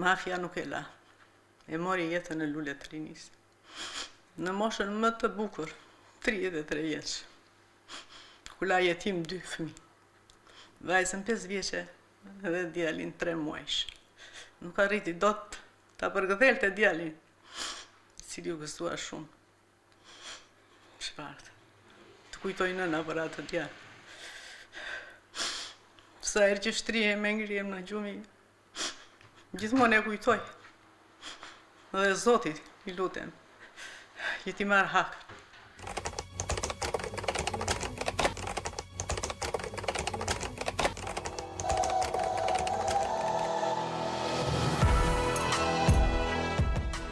Mafia nuk e la. E mori jetën e Lule Trinis. Në moshën më të bukur, 33 vjeç. Ku la jetim 2 fëmijë. Vajzën 5 vjeçe dhe djalin 3 muajsh. Nuk arriti dot ta përgëdhelte djalin, i cili u gëzua shumë. Çfarë? Të kujtoj nëna për atë djalë. Sa herë që shtrihem me ngrihem në gjumi, gjithmonë e kujtoj. Dhe Zotit i lutem, jeti marr hak.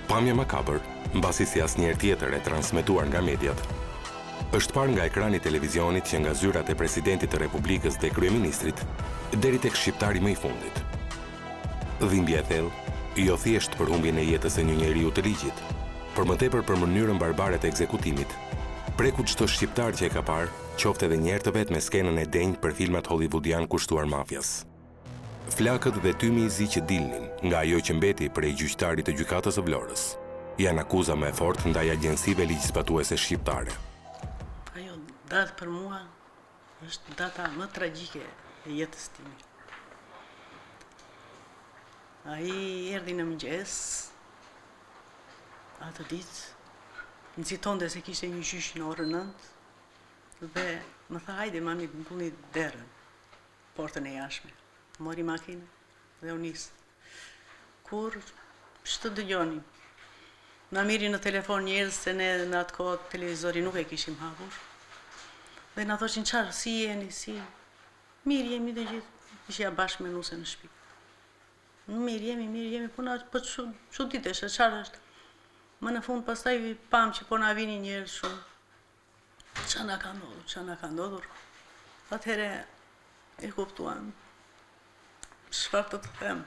Pamje makabër, mbasi si asnjëherë tjetër e transmetuar nga mediat, është parë nga ekrani televizionit që nga zyrat e presidentit të Republikës dhe kryeministrit deri tek shqiptari më i fundit. Dhimbja e thellë, jo thjesht për humbjen e jetës së një njeriu të ligjit, por më tepër për mënyrën barbare të ekzekutimit, preku çdo shqiptar që e ka parë, qoftë edhe një herë të vet me skenën e denjë për filmat hollywoodian kushtuar mafias. Flakët dhe tymi i zi që dilnin nga ajo që mbeti prej gjyqtarit të gjykatës së Vlorës janë akuza më e fortë ndaj agjensive ligjzbatuese shqiptare. Ajo datë për mua është data më tragjike e jetës time. Ai erdhi në mëngjes atë ditë, nxitonte se kishte një gjyq në orën 9 dhe më tha hajde mami mbyllni derën, portën e jashtme. Mori makinë dhe u nis. Kur ç'të dëgjoni? Na miri në telefon njerëz se ne në atë kohë televizorin nuk e kishim hapur. Dhe na thoshin çfarë, si jeni, si? Mirë jemi të gjithë. Ishja bashkë me nuse në shtëpi. Mirë jemi, po na çuditesh, çfarë është? Më në fund pastaj pam që po na vinin njerëz shumë. Ç'a na ka ndodhur? Atëherë e kuptuam. Çfarë të them?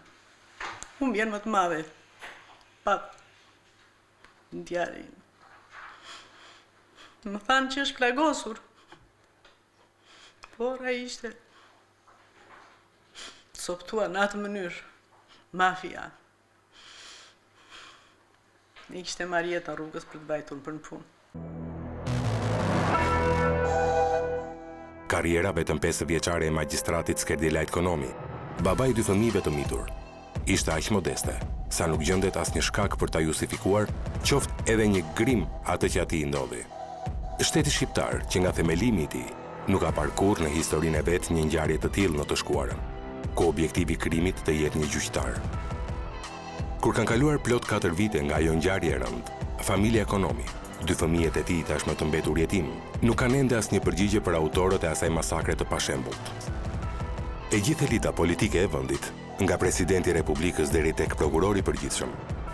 Humbjen më të madhe. Pat djalin. Më thanë që është plagosur. Por ai ishte soptua në atë mënyrë. Mafia. Ne kishte marrë jetë rrugës për të vajtur për në punë. Karriera vetëm 5 vjeçare e magjistratit Skerdilajt Konomi, baba i 2 fëmijëve të mitur, ishte aq modeste, sa nuk gjendet asnjë shkak për ta justifikuar, qoftë edhe një grim atë që atij i ndodhi. Shteti shqiptar, që nga themelimi i tij, nuk ka parë kurrë në historinë e vet një ngjarje të tillë në të shkuarën, ku objektivi i krimit të jetë një gjyqtar. Kur kanë kaluar plot 4 vite nga ajo ngjarje e rëndë, familja Konomi, 2 fëmijët e tij tashmë të mbetur jetim, nuk kanë ende asnjë përgjigje për autorët e asaj masakre të pashembullt. E gjithë elita politike e vendit, nga presidenti i Republikës deri tek prokurori i përgjithshëm,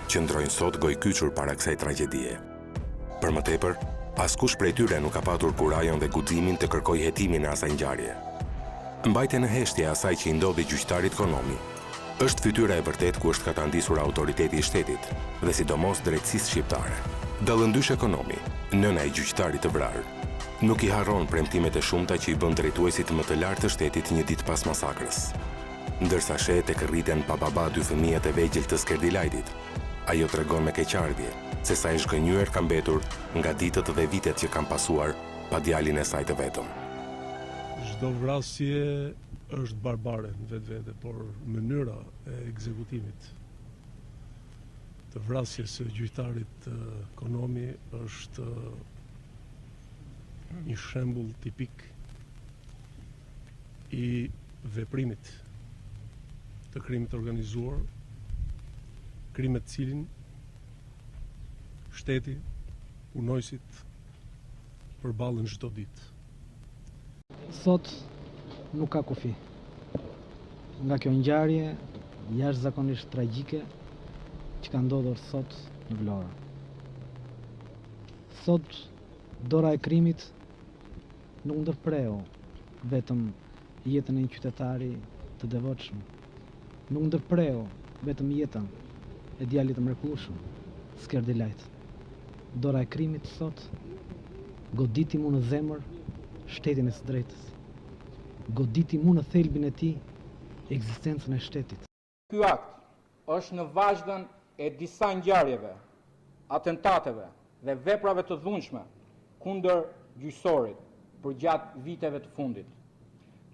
qëndrojnë sot gojkyçur para kësaj tragjedie. Për më tepër, askush prej tyre nuk ka patur kurajon dhe guximin të kërkojë hetimin e asaj ngjarje. Mbajtja në heshtje e asaj që i ndodhi gjyqtarit Konomi është fytyra e vërtet ku është katandisur autoriteti i shtetit dhe sidomos drejtësisë shqiptare. Dallëndysh Konomi, nëna e gjyqtarit të vrarë, nuk i harron premtimet e shumta që i bën drejtuesit më të lartë të shtetit një ditë pas masakrës. Ndërsa shehet tek rriten pa baba 2 fëmijët e vegjël të Skerdilajtit, ajo tregon me keqardhje se sa i zhgënjur ka mbetur nga ditët dhe vitet që kanë pasuar pa djalin e saj të vetëm. Çdo vrasje është barbare në vetvete, por mënyra e ekzekutimit të vrasjes së gjyqtarit Konomi është një shembull tipik i veprimit të krimit organizuar, krimet cilin shteti, punojësit përballen çdo ditë. Sot nuk ka kufi nga kjo ngjarje jashtëzakonisht tragjike që ka ndodhur sot në Vlorë. Sot dora e krimit nuk ndërpreu vetëm jetën e një qytetari të devotshëm, nuk ndërpreu vetëm jetën e djalit të mrekullueshëm, Skerdilajt. Dora e krimit sot goditi mu në zemër shtetin e së drejtës, goditi mu në thelbin e tij ekzistencën e shtetit. Ky akt është në vazhdën e disa ngjarjeve, atentateve dhe veprave të dhunshme kundër gjyqësorit përgjatë viteve të fundit,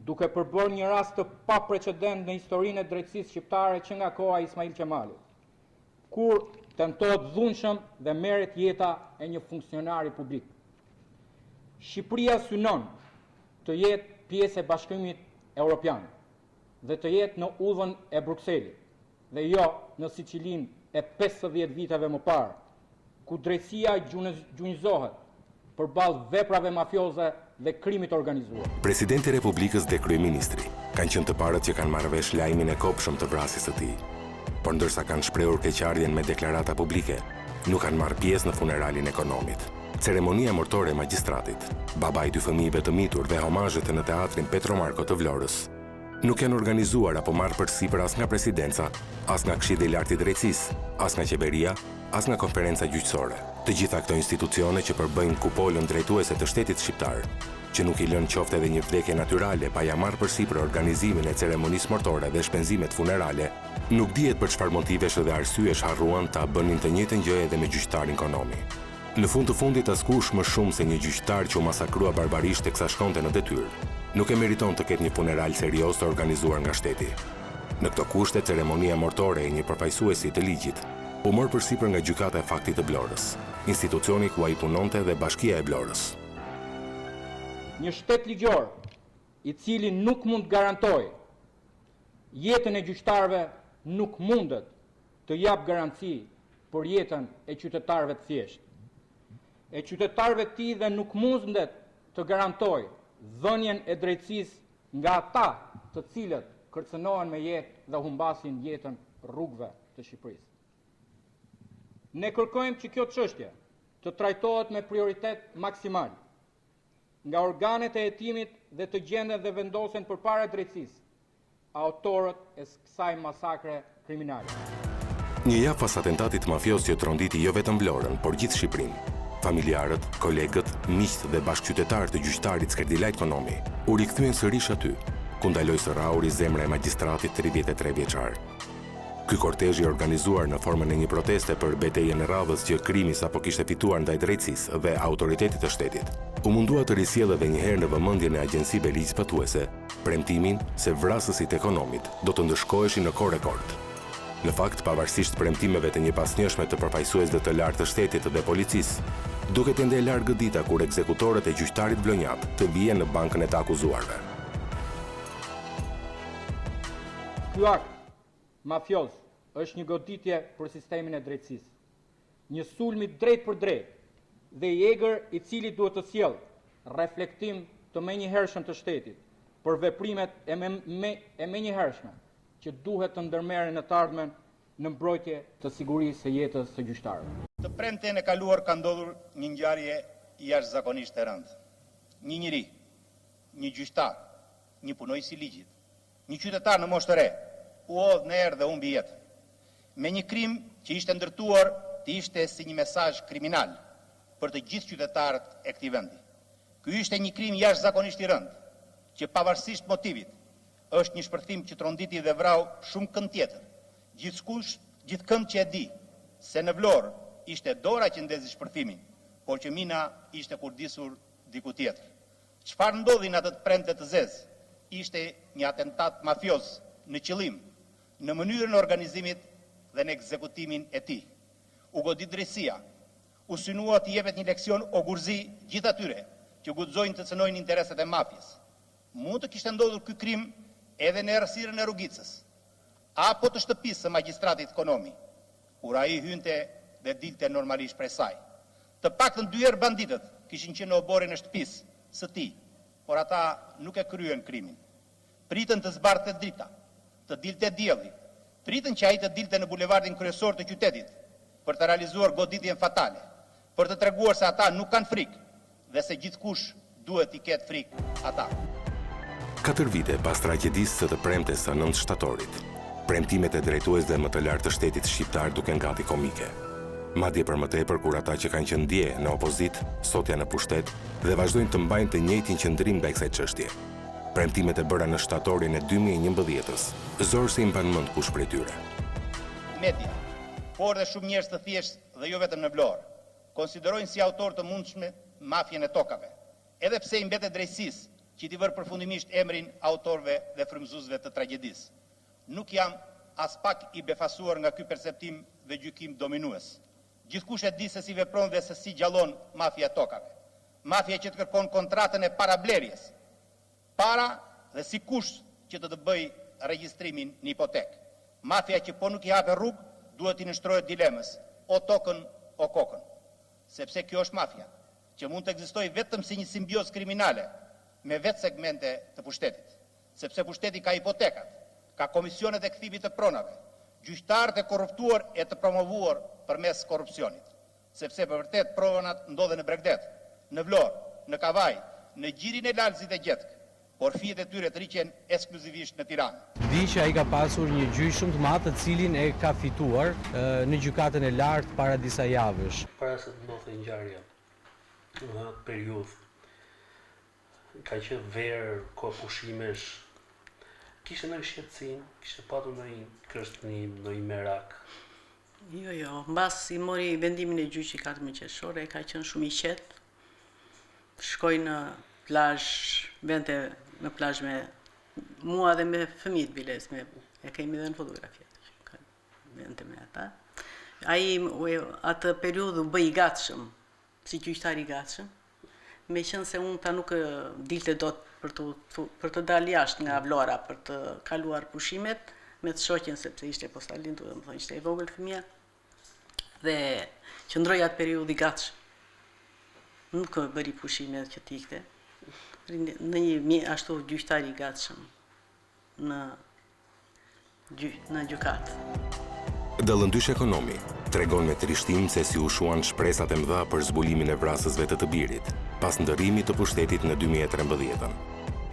duke përbërë një rast të paprecedent në historinë e drejtësisë shqiptare që nga koha e Ismail Qemalit, kur tentohet dhunshëm dhe merret jeta e një funksionari publik. Shqipëria synon të jetë pjesë e Bashkimit Evropian dhe të jetë në udhën e Brukselit dhe jo në Sicilinë e 50 viteve më parë, ku drejtësia gjunjëzohet përballë veprave mafioze dhe krimit organizuar. Presidenti i Republikës dhe kryeministri kanë qenë të parët që kanë marrë vesh lajmin e kopshëm të vrasjes së tij. Por ndërsa kanë shprehur keqardhjen me deklarata publike, nuk kanë marrë pjesë në funeralin e ekonomit. Ceremonia mortore e magjistratit, babai i dy fëmijëve të mitur dhe homazhet në teatrin Petro Marko të Vlorës nuk janë organizuar apo marrë përsipër as nga presidenca, as nga Këshilli i Lartë i Drejtësisë, as nga qeveria, as nga konferenca gjyqësore. Të gjitha këto institucione që përbëjnë kupolën drejtuese të shtetit shqiptar, që nuk i lënë qoftë edhe një vdekje natyrale pa ja marrë përsipër organizimin e ceremonisë mortore dhe shpenzimet funerale, nuk dihet për çfarë motivesh dhe arsyesh harruan ta bënin të njëjtën gjë edhe me gjyqtarin Konomi. Në fund të fundit askush më shumë se një gjyqtar që u masakrua barbarisht teksa shkonte në detyrë, nuk e meriton të ketë një funeral serioz të organizuar nga shteti. Në këto kushte, ceremonia mortore e një përfaqësuesi të ligjit u mor përsipër nga gjykata e faktit të Vlorës, institucioni ku ai punonte dhe Bashkia e Vlorës. Një shtet ligjor, i cili nuk mund të garantojë jetën e gjyqtarëve, nuk mundet të jap garanci për jetën e qytetarëve të thjeshtë. E qytetarëve të tij dhe nuk mundet të garantojë dhënien e drejtësisë nga ata të cilët kërcënohen me jetë dhe humbasin jetën rrugëve të Shqipërisë. Ne kërkojmë që kjo çështje të trajtohet me prioritet maksimal nga organet e hetimit dhe të gjenden dhe vendosen përpara drejtësisë autorët e kësaj masakre kriminale. Një javë pas atentatit mafios që tronditi jo vetëm Vlorën, por gjithë Shqipërinë, familjarët, kolegët, miqtë dhe bashkëqytetarët të gjyqtarit Skerdilajt Konomi u rikthyen sërish aty, ku ndaloi së rrauri zemra e magjistratit 33 vjeçar. Ky kortezh i organizuar në formën e një proteste për betejën e radhës që krimi sapo kishte fituar ndaj drejtësisë dhe autoritetit të shtetit, u mundua të risjellë edhe një herë në vëmendjen e agjencive ligjzbatuese premtimin se vrasësit e Konomit do të ndëshkoheshin në kohë rekord. Në fakt, pavarësisht premtimeve të një pasnjëshme të përfaqësuesve të lartë të shtetit dhe policisë, duket ende e largët dita kur ekzekutorët e gjyqtarit Vlonjat të vijen në bankën e të akuzuarve. Ky akt mafioz është një goditje për sistemin e drejtësisë, një sulmi drejt për drejt dhe i egër i cili duhet të sjellë reflektim të menjëhershëm të shtetit për veprimet e menjëhershme që duhet të ndërmerren në të ardhmen në mbrojtje të sigurisë së jetës së gjyqtarëve. Të premten e kaluar ka ndodhur një ngjarje jashtëzakonisht e rëndë. Një njeri, një gjyqtar, një punojës i ligjit, një qytetar në moshë të re, u hodh në erë dhe humbi jetën. Me një krim që ishte ndërtuar të ishte si një mesazh kriminal për të gjithë qytetarët e këtij vendi. Ky ishte një krim jashtëzakonisht i rëndë, që pavarësisht motivit është një shpërthim që tronditi dhe vrau shumë kënd tjetër. Gjithë kënd që e di se në Vlorë ishte dora që ndezi shpërthimin, por që mina ishte kurdisur diku tjetër. Çfarë ndodhi në atë premte të zezë? Ishte një atentat mafioz në qëllim, në mënyrën e organizimit dhe në ekzekutimin e tij. U godit drejtësia, u synua të jepet një leksion ogurzi gjithë atyre që guxojnë të cënojnë interesat e mafjes. Mund të kishte ndodhur ky krim edhe në errësirën e Rrugicës, apo të shtëpisë së magjistratit Konomi, kur ai hynte dhe dilte normalisht prej saj. Të paktën 2 herë banditët kishin qenë në oborin e shtëpisë së tij, por ata nuk e kryen krimin. Pritën të zbarte drita, të dilte dielli, pritën që ai të dilte në bulevardin kryesor të qytetit për të realizuar goditjen fatale, për të treguar se ata nuk kanë frikë dhe se gjithkush duhet i ketë frikë ata. 4 vite pas tragjedisë së të premtes së 9 shtatorit, premtimet e drejtuesve më të lartë të shtetit shqiptar duken gati komike. Madje për më tepër kur ata që kanë qenë dje në opozit, sot janë në pushtet dhe vazhdojnë të mbajnë të njëjtin qëndrim ndaj kësaj çështje. Premtimet e bëra në shtatorin e 2011-s, zorë se i mban mend kush prej tyre. media, por dhe shumë njerëz të thjeshtë dhe jo vetëm në Vlorë, konsiderojnë si autor të mundshme mafjen e tokave, edhe pse i mbetet drejtësisë që t'i vërë përfundimisht emrin autorëve dhe frymëzuesve të tragjedisë. Nuk jam as pak i befasuar nga ky perceptim dhe gjykim dominues. Gjithkush e di se si vepron dhe se si gjallon mafja e tokave. Mafja që të kërkon kontratën e parablerjes, para dhe si kusht që të bëj regjistrimin në hipotekë. Mafja që po nuk i hape rrugë, duhet i nështrohet dilemës, o tokën, o kokën. Sepse kjo është mafja, që mund të ekzistojë vetëm si një simbiozë kriminale me vetë segmente të pushtetit. Sepse pushteti ka hipotekat, ka komisionet e kthimit të pronave, gjyqtarët e korruptuar e të promovuar përmes korrupsionit. Sepse për vërtet pronat ndodhen në Bregdet, në Vlorë, në Kavaj, në Gjirin e Lalzit e Gjetkë, por fijet e tyre të rriqen ekskluzivisht në Tiranë. Di që ai ka pasur një gjyqëm të madh, të cilin e ka fituar në gjykatën e lartë para disa javësh. Para se të ndodhte ngjarja në atë periudhë, ka qenë verë, kohë pushimesh, kishte ndonjë shqetësim, kishte patur ndonjë kërcënim, ndonjë merak. Jo, mbas i mori vendimin e gjyqit 14 qershor, ka qenë shumë i qetë. Shkoj në plazh, vente në plazh me mua dhe me fëmijët biles, e kemi dhe në fotografia, vente me ata. Ai atë periudhë u bë i gatshëm, si gjyqtar i gatshëm, me qenë se unë ta nuk dilte dot për të dalë jashtë nga Vlora, për të kaluar pushimet me të shoqen, sepse ishte postalin, do të thonë ishte e vogël fëmia, dhe qëndroi atë periudhë i gatshëm. Nuk bëri pushimet që t'ikte, në një ashtu gjyqtar i gatshëm në gjykat. Dallëndysh ekonomi tregon me trishtim se si u shuan shpresat e mëdha për zbulimin e vrasësve të birit, pas ndërrimit të pushtetit në 2013.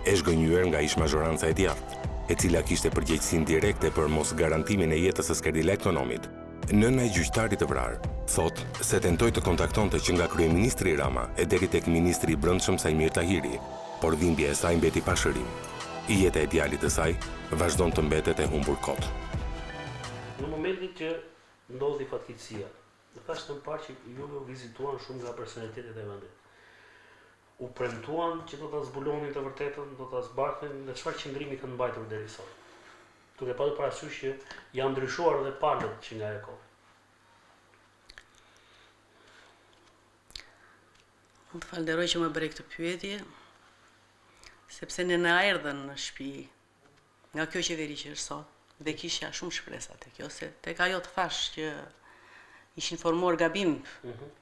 E zhgënjur nga ish-mazhoranca e djathtë, e cila kishte përgjegjësinë direkte për mos garantimin e jetës së Skerdila Ekonomit. Nëna e gjyqtarit të vrarë thot se tentoi të kontaktonte që nga kryeministri Rama e deri tek ministri i Brendshëm Sajmir Tahiri, por dhimbja e saj mbeti pa shërim. Jeta e djalit të saj vazhdon të mbetet e humbur kot. Në momentin që ndodhi fatkeqësia, në fashën e parë që ju vizituan shumë nga personalitetet e vendit. U premtuan që do ta zbulonin të vërtetën, do ta zbarthin dhe çfarë qëndrimi kanë mbajtur deri sot. Duke patur parasysh që janë ndryshuar edhe palët që nga e kohë. Unë të falderoj që më bëre këtë pyetje, sepse ne na erdhën në shtëpi nga kjo qeveri që është sot, dhe kisha shumë shpresa te kjo, se tek ajo të thash që ishin formuar gabim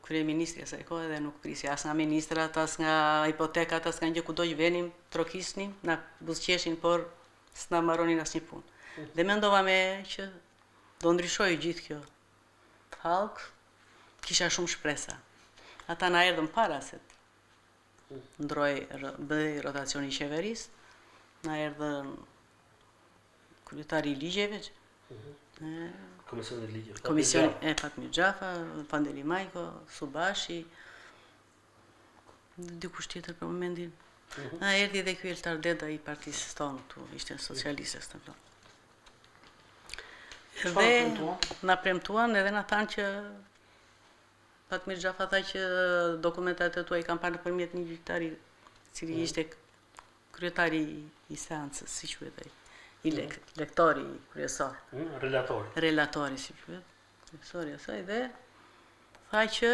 kryeministri asaj kohe dhe nuk prisja as nga ministrat, as nga hipotekat, as nga gjë kudo që venim, trokisnim, na buzëqeshin, por s'na marronin asnjë punë. Dhe mendova që do ndryshoj gjithë kjo. Falk, kisha shumë shpresa. Ata na erdhën para se bëj rotacioni i qeverisë, na erdhën kryetari i ligjeve, Komisioni i ligjeve. Komisioni e Fatmir Xhafa, Pandeli Majko, Subashi, dikush tjetër për momentin. Erdhi edhe ky Eltar Deda i partisë tonë këtu, ishte socialistës të vlorë. Dhe na premtuan edhe na thanë që Fatmir Xhafa tha që dokumentat e tuaj kanë parë nëpërmjet një gjyqtari, i cili ishte kryetari i seancës, si quhet ai, i lektori kryesor. Relatori, si quhet, kryesori i asaj, dhe tha që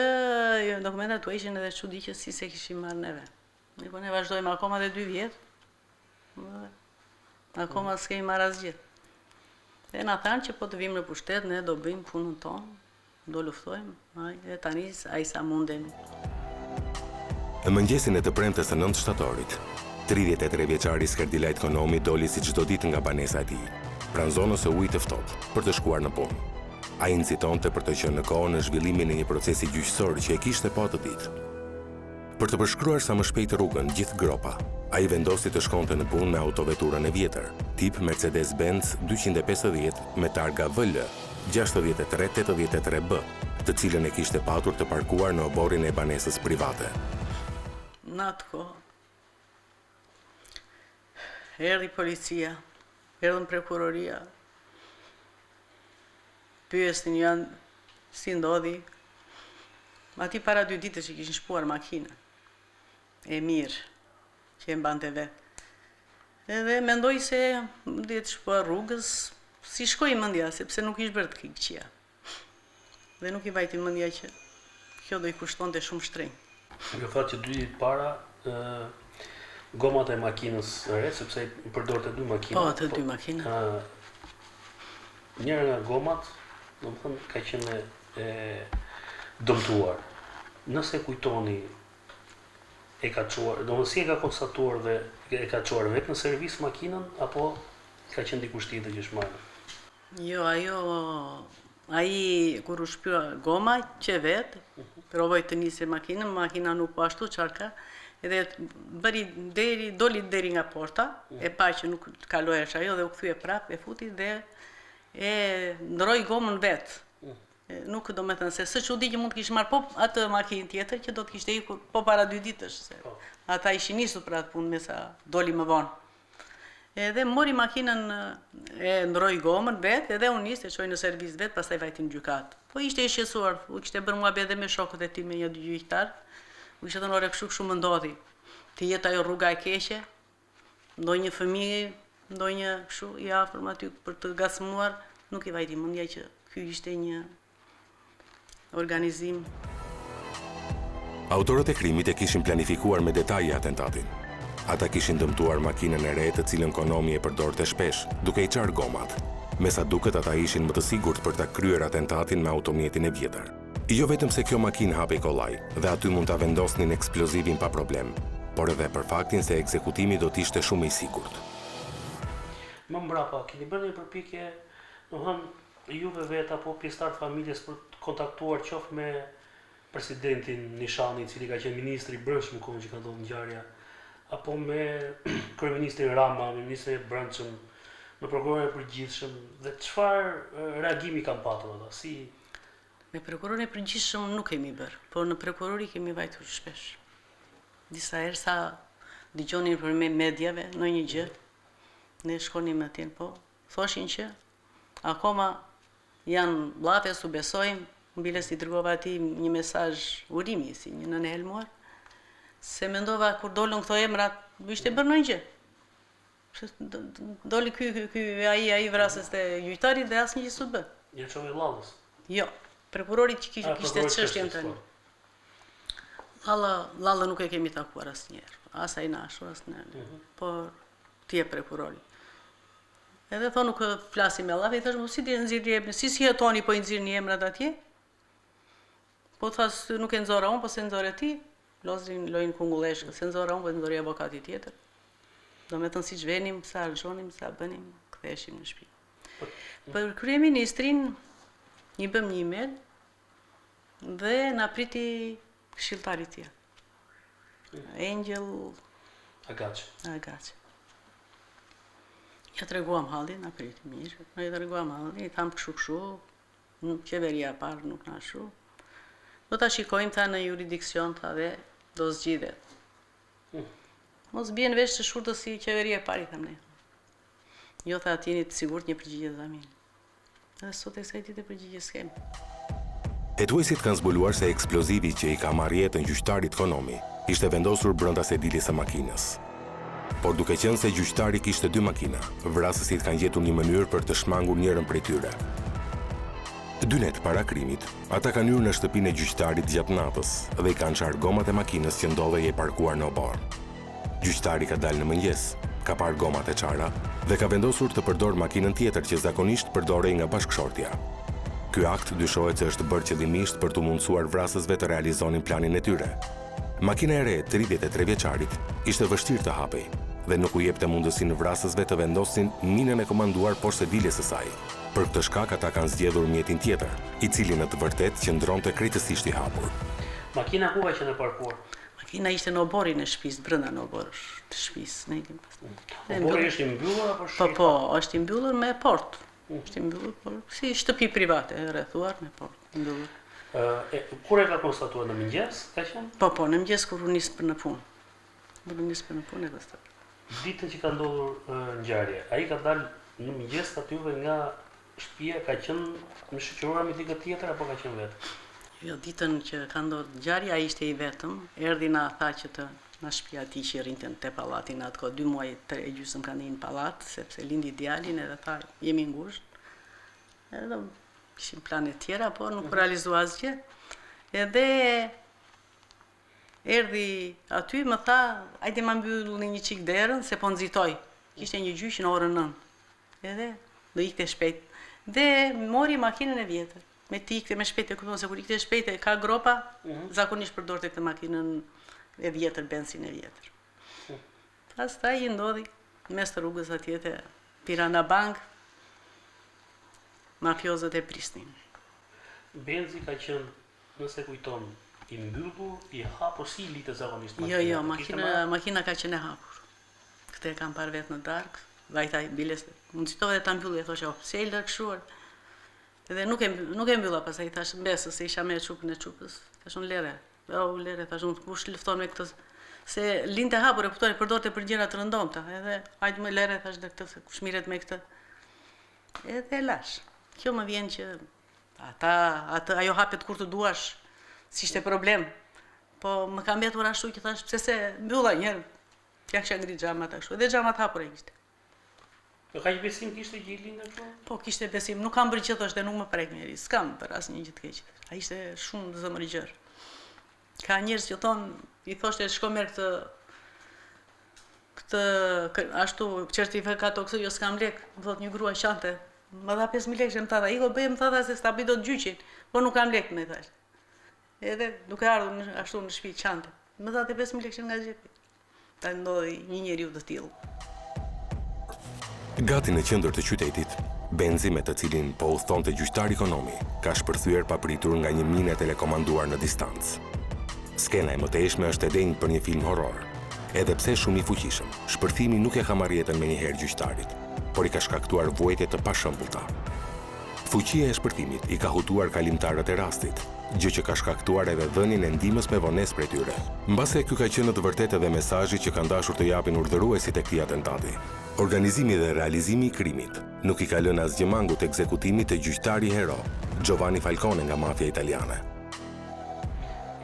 dokumentat tuaj ishin edhe çuditshëm si se kishim marrë neve. Ne vazhdojmë akoma dhe 2 vjet. Akoma s'kemi marrë asgjë. Dhe na thanë që po të vim në pushtet, ne do bëjmë punën tonë, do luftojmë, e tani ai sa mundemi. Në mëngjesin e të premtes së 9 shtatorit, 33 vjeçari Skerdila Ekonomi doli si çdo ditë nga banesa e tij, pranë zonës së ujit të ftohtë, për të shkuar në punë. Ai incitonte për të qenë në kohë në zhvillimin e një procesi gjyqësor që e kishte pa të ditë. Për të përshkruar sa më shpejt rrugën gjithë gropa, ai vendosi të shkonte në punë me autoveturën e vjetër, tip Mercedes-Benz 250 me targa VL 6383B, të cilën e kishte patur të parkuar në oborrin e banesës private. Në atë kohë erdhi policia, erdhën prokuroria, pyesnin janë si ndodhi. Ati para 2 ditësh që kishin shpuar makina. E mirë, që e mbante vetë. Edhe mendoj se dhe të shpuar rrugës, si shkoj mendja, sepse nuk ishte bërë të këqija. Dhe nuk i vajti mendja që kjo do i kushtonte shumë shtrenjtë. Ju thatë që 2 ditë para, gomat e makinës re, sepse i përdorte 2 makina. Po, të 2 makina. Njëra nga gomat, domethënë ka qenë e dëmtuar. Nëse kujtoni e ka çuar, domethënë si e ka konstatuar dhe e ka çuar vetë në servis makinën apo ka qenë dikush tjetër që shmarrë? Jo, ai kur u shpyra goma që vetë, provoi të nisë makinën, makina nuk po ashtu çarka, edhe doli deri nga porta, e pa që nuk kalohesh ajo dhe u kthye prapë, e futi dhe e ndroi gomën vetë. Nuk do me thënë se së çudi që mund të kishte marrë po atë makinë tjetër që do të kishte ikur po para 2 ditësh, se ata ishin nisur për atë punë me sa doli më vonë. Edhe mori makinën, e ndroi gomën vetë, edhe unë nisë e çoi në servis vetë, pastaj vajti në gjykatë. Po ishte i shqetësuar, u kishte bërë muhabet edhe me shokët e tij me 1-2 gjyqtar. U kishte thënë ore kështu më ndodhi. Të jetë ajo rruga e keqe, ndonjë fëmijë, ndonjë kështu i afërm aty për të gacmuar, nuk i vajti mendja që ky ishte një organizim. Autorët e krimit e kishin planifikuar me detaje atentatin. Ata kishin dëmtuar makinën e re të cilën Konomi e përdorte shpesh, duke i qarë gomat. Me sa duket ata ishin më të sigurt për ta kryer atentatin me automjetin e vjetër. Jo vetëm se kjo makinë hapej kollaj dhe aty mund ta vendosnin eksplozivin pa problem, por edhe për faktin se ekzekutimi do të ishte shumë i sigurt. Më mbrapa, keni bërë një përpjekje, domethënë juve vetë apo pjesëtar të familjes për të kontaktuar qoftë me presidentin Nishani, i cili ka qenë ministri i brendshëm kohën që ka ndodhur ngjarja, apo me kryeministrin Rama, me ministrin e brendshëm, me prokurorin e përgjithshëm, dhe çfarë reagimi kanë patur ata? Si me prokurorin e përgjithshëm nuk kemi bërë, por në prokurori kemi vajtur shpesh. Disa herë sa dëgjonin për me mediave ndonjë gjë, ne shkonim atje, po thoshin që akoma janë llafë, su besojmë, mbiles i dërgova atij një mesazh urimi si një nënë helmuar, se mendova kur dolën këto emrat, ishte bërë ndonjë gjë. Doli ai vrasës të gjyqtarit dhe asnjë gjë s'u bë. Ja çoi llallës? Jo, prokurori që kishte çështjen tani. Llalla nuk e kemi takuar asnjëherë, as ai na ashtu as ne. Por ti je prokurori. Edhe thonë nuk flasim me llafë, i thash mos si ti nxirri emrin, si jetoni po i nxirrni emrat atje? Po thas nuk e nxora unë, po se nxore ti. Lozrin lojnë kungulleshkë, se nxora unë, po nxori avokati tjetër. Do me thënë siç venim, sa alxonim, sa bënim, ktheheshim në shtëpi. Për kryeministrin i bëm një email dhe na priti këshilltari i tij. Angel Agaç. Ja treguam hallin, na priti mirë, ja treguam hallin, i tham kështu, qeveria parë nuk na shu. Do ta shikojmë ta në jurisdiksion ta dhe do zgjidhet. Mos bien vesh të shurtës si qeveria e parë, them ne. Jo tha atini të sigurt një përgjigje dhe amin. Edhe sot e kësaj dite përgjigje s'kemi. Hetuesit kanë zbuluar se eksplozivi që i ka marrë jetën gjyqtarit Konomi ishte vendosur brenda sedilit së makinës. Por duke qenë se gjyqtari kishte 2 makina, vrasësit kanë gjetur një mënyrë për të shmangur njërin prej tyre. 2 net para krimit, ata kanë hyrë në shtëpinë e gjyqtarit gjatë natës dhe i kanë qarë gomat e makinës që ndodhej e parkuar në obar. Gjyqtari ka dalë në mëngjes, ka parë gomat e çara dhe ka vendosur të përdor makinën tjetër që zakonisht përdorej nga bashkëshortja. Ky akt dyshohet se është bërë qëllimisht për të mundësuar vrasësve të realizonin planin e tyre. Makina e re 33 vjeçarit ishte vështirë të hapej dhe nuk u jepte mundësinë vrasësve të vendosin minën e komanduar poshtë sediles së saj. Për këtë shkak ata kanë zgjedhur mjetin tjetër, i cili në të vërtetë qëndronte krejtësisht i hapur. Makina ku ka qenë e parkuar? Makina ishte në oborin e shtëpisë, brenda në oborë të shtëpisë, ne kemi pasur. Obori është i mbyllur apo shi? Po, është i mbyllur me portë. Është i mbyllur, por si shtëpi private, e rrethuar me portë, mbyllur. Kur e ka konstatuar në mëngjes, ka qenë? Po, në mëngjes kur u nis për në punë. Kur u nis për në punë e konstatuar. Ditën që ka ndodhur ngjarja, ai ka dalë në mëngjes aty nga shtëpia ka qenë në shoqëruar me dikë tjetër apo ka qenë vetë? Jo, ditën që ka ndodhur ngjarja ishte i vetëm, erdhi na tha që të na shtëpia ati që rrinte te pallati në atë kohë, 2 muaj 3 gjysmë kanë në pallat, sepse lindi djalin edhe tha jemi ngushtë. Edhe kishim plane tjera, po nuk realizua asgjë. Edhe erdhi aty më tha, hajde ma mbyllni një çik derën se po nxitoj. Kishte një gjyq në orën 9. Edhe do ikte shpejt. Dhe mori makinën e vjetër. Me tikte me shpejt e kupton se kur ikte shpejt e ka gropa, zakonisht përdorte këtë makinën e vjetër, bensin e vjetër. Pastaj i ndodhi mes të rrugës atje te Tirana Bank, mafiozët e prisnin. Benzi ka qenë, nëse kujton, i mbyllur, i hapur si litë zakonisht makina. Jo, makina ka qenë e hapur. Këtë e kam parë vetë në darkë, vajta biles, mundësitove dhe ta mbyllë, e thosha, pse e lërkshuar. Edhe nuk e mbylla, pastaj i thash mbesës, se isha me çupin e çupës. Thash unë lere, lere, thash unë kush lufton me këtë, se linte hapur e kuptoj, përdorte për gjëra të rëndomta, edhe hajde më lere, thash dhe këtë, se kush miret me këtë. Edhe lash. Kjo më vjen që ajo hapet kur të duash, si ishte problem. Po më ka mbetur ashtu që thash, pse se mbylla njerë, ja kisha ngrit xhamat ashtu, edhe xhamat hapur e kishte. Ka që besim kishte gjilin e kështu? Po, kishte besim, nuk kam bërë që thoshte, nuk më prek njeri, s'kam për asë një gjë të keqe. A ishte shumë zëmërgjër. Ka njerëz që thonë, i thoshte shko merr këtë ashtu certifikat o këtë, jo s'kam lek, më thot një grua qante, më dha 5.000 lekë, më thada, iko bëjë më thada se s'ta bëj do të gjyqin, po nuk kam lek, me thash. Edhe duke ardhur ashtu në shtëpi qante, më dha 5.000 lekë nga xhepi. Ta ndodhi një njeriu të tillë. Gati në qendër të qytetit, Benzi me të cilin po udhtonte gjyqtari Ekonomi, ka shpërthyer papritur nga një minë e telekomanduar në distancë. Skena e mëtejshme është e denjë për një film horror. Edhe pse shumë i fuqishëm, shpërthimi nuk e ka marrë jetën menjëherë gjyqtarit, por i ka shkaktuar vuajtje të pashëmbullta. Fuqia e shpërthimit i ka hutuar kalimtarët e rastit, gjë që ka shkaktuar edhe dhënien e ndihmës me vonesë prej tyre. Mbase ky ka qenë në të vërtetë edhe mesazhi që kanë dashur të japin urdhëruesit e këtij atentati. Organizimi dhe realizimi i krimit nuk i ka lënë asgjë mangut të ekzekutimit të gjyqtari hero, Giovanni Falcone nga mafia italiane.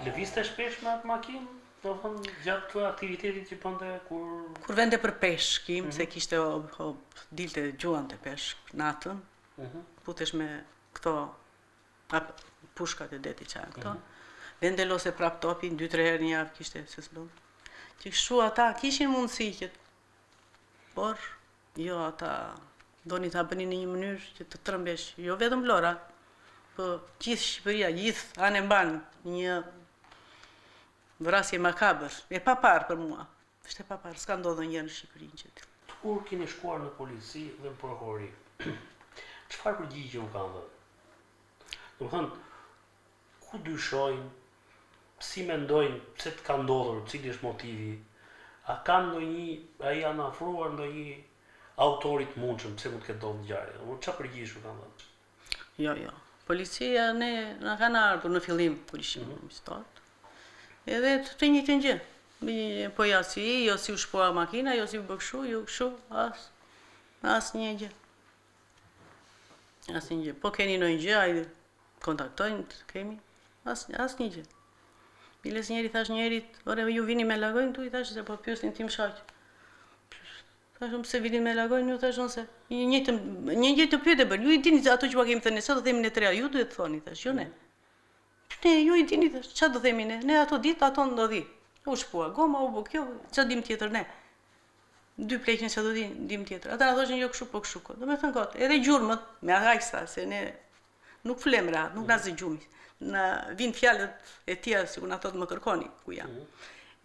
Lëvizte shpesh me atë makinë, do të thonë gjatë aktivitetit që bënte kur vende për peshkim, se kishte dilte gjuante peshk natën, putesh me këto pushkat e deti çan këto. Vendelose prap topin 2-3 herë në javë kishte se s'bën. Që kështu ata kishin mundësi që, por jo, ata doni ta bënin në një mënyrë që të trëmbesh, jo vetëm Vlora, po gjithë Shqipëria, gjithë anë mban një vrasje makabër, e papar për mua. Është e papar, s'ka ndodhur ndonjëherë në Shqipëri që të. Kur keni shkuar në polici dhe në prokurori, çfarë përgjigje u kanë dhënë? Do të thonë, ku dyshojnë, si mendojnë, pse të ka ndodhur, cili është motivi? A kanë a janë afruar ndonjë autorit mundshëm pse mund të ketë ndodhur ngjarje? Çfarë përgjigjesh u kanë dhënë? Jo. Policia na kanë ardhur në fillim kur ishim në stat. Edhe të njëjtën gjë. Po jo si u shpua makina, jo si u bë kështu, jo kështu, asnjë gjë. Asnjë gjë. Po keni ndonjë gjë, ai kontaktojnë, kemi asnjë gjë. Biles njeri thash njerit, ore ju vini me lagojnë tu, i thash se po pyesin tim shaq. Thashëm pse vini me lagojnë, ju thashën se një gjë të pyete bën. Ju i dini ato që po kemi thënë, sa do themi ne treja, ju duhet të thoni, thash, jo ne. Ne ju i dini thash, çfarë do themi ne? Ne ato ditë ato ndodhi. U shpua goma, u bë kjo, çfarë dim tjetër ne? 2 pleqën çfarë do dim tjetër. Ata na thoshin jo kështu po kështu. Domethënë kot, edhe gjurmët me aqsa se ne nuk flem rahat, nuk na zgjumi. Na vin fjalët e tilla sikur na thotë më kërkoni ku jam.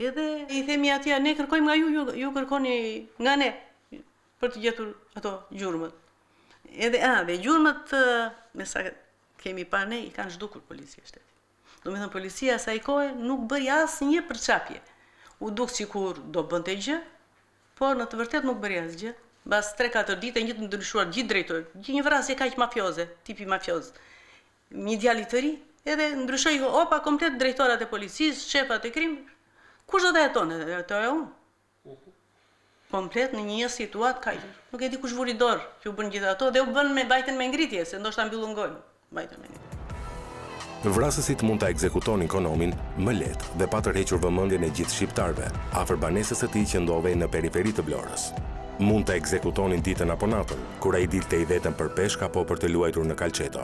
Edhe i themi atij, ne kërkojmë nga ju kërkoni nga ne për të gjetur ato gjurmët. Edhe gjurmët me sa kemi parë ne i kanë zhdukur policia shtetit. Domethënë policia sa i kohe nuk bëri asnjë përçapje. U duk sikur do bënte gjë, por në të vërtetë nuk bëri asgjë. Mbas 3-4 ditë një të ndryshuar gjithë drejtori, një vrasje kaq mafioze, tipi mafioz. Një djalë i të ri, edhe ndryshoi komplet drejtorat e policisë, shefat e krimit. Kush do ta jeton? Ato e unë. komplet në një situatë kaq. Nuk e di kush vuri dorë që u bën gjithë ato dhe u bën me bajtën me ngritje, se ndoshta mbyllën gojën. Bajtën me ngritje. Vrasësit mund ta ekzekutonin konomin më lehtë dhe pa tërhequr vëmendjen e gjithë shqiptarëve afër banesës së tij që ndodhej në periferi të Vlorës. Mund ta ekzekutonin ditën apo natën, kur ai dilte i vetëm për peshk apo për të luajtur në kalçeto.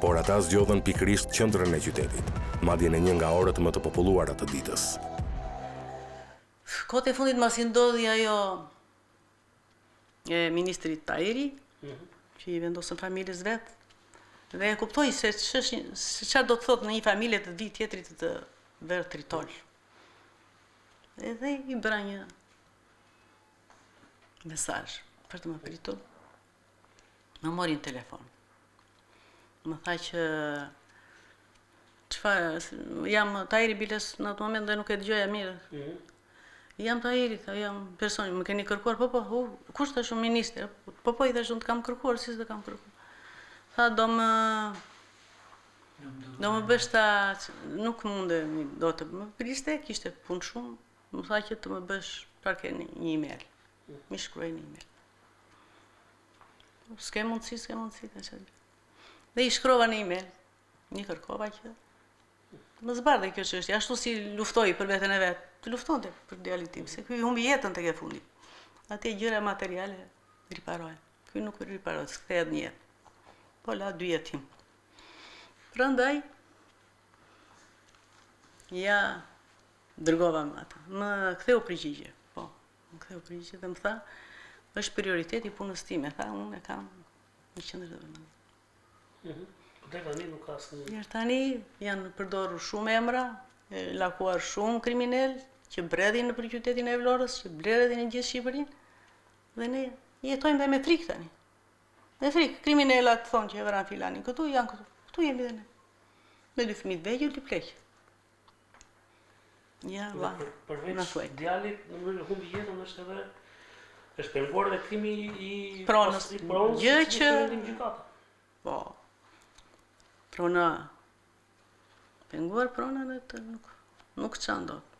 Por ata zgjodhen pikërisht qendrën e qytetit, madje në një nga orët më të populluara të ditës. Kohët e fundit masi ndodhi ajo e ministrit Tahiri, që i vendosën familjes vet, dhe e kuptoj se çfarë do të thotë në një familje të vi tjetrit të verë tritol. Edhe i bëra një mesazh për të më pritur. Më mori në telefon. Më tha që çfarë jam Tahiri Biles në atë moment dhe nuk e dëgjoja mirë. Jam Tahiri, jam personi, më keni kërkuar, po, kush të shumë minister? Po, i thashun të kam kërkuar, si të kam kërkuar. Tha, do më bësh ta, nuk mundemi, do të më priste, kishte punë shumë, më tha që të më bësh parke një email, mi shkruaj një email. S'ke mundësi, ka qëllë. Dhe i shkrova një email, një kërkova që më zbardhe kjo çështje, ashtu si luftoj për veten e vet, të luftonte për djalin tim, se ky humbi jetën tek e fundit. Atë gjëra materiale riparohen. Ky nuk riparohet, s'kthehet në jetë. Po la 2 jetim. Prandaj ja dërgova më atë. Më ktheu përgjigje. Po, më ktheu përgjigje dhe më tha, është prioriteti punës time, tha, unë e kam në qendër të vëmendjes. Tani nuk ka asnjë. Mirë, tani janë përdorur shumë emra, lakuar shumë kriminal që bredhin nëpër qytetin e Vlorës, që bledhin në gjithë Shqipërinë. Dhe ne jetojmë dhe me frikë tani. Me frikë, kriminalat thonë që e vëran filanin këtu, janë këtu. Këtu jemi dhe ne. Me 2 fëmijë të vegjël, 2 pleq. Ja, va. Përveç djalit, në humbi jetën është penguar dhe krimi i pronës. Gjë që po. Prona penguar pronën e të nuk çan dot.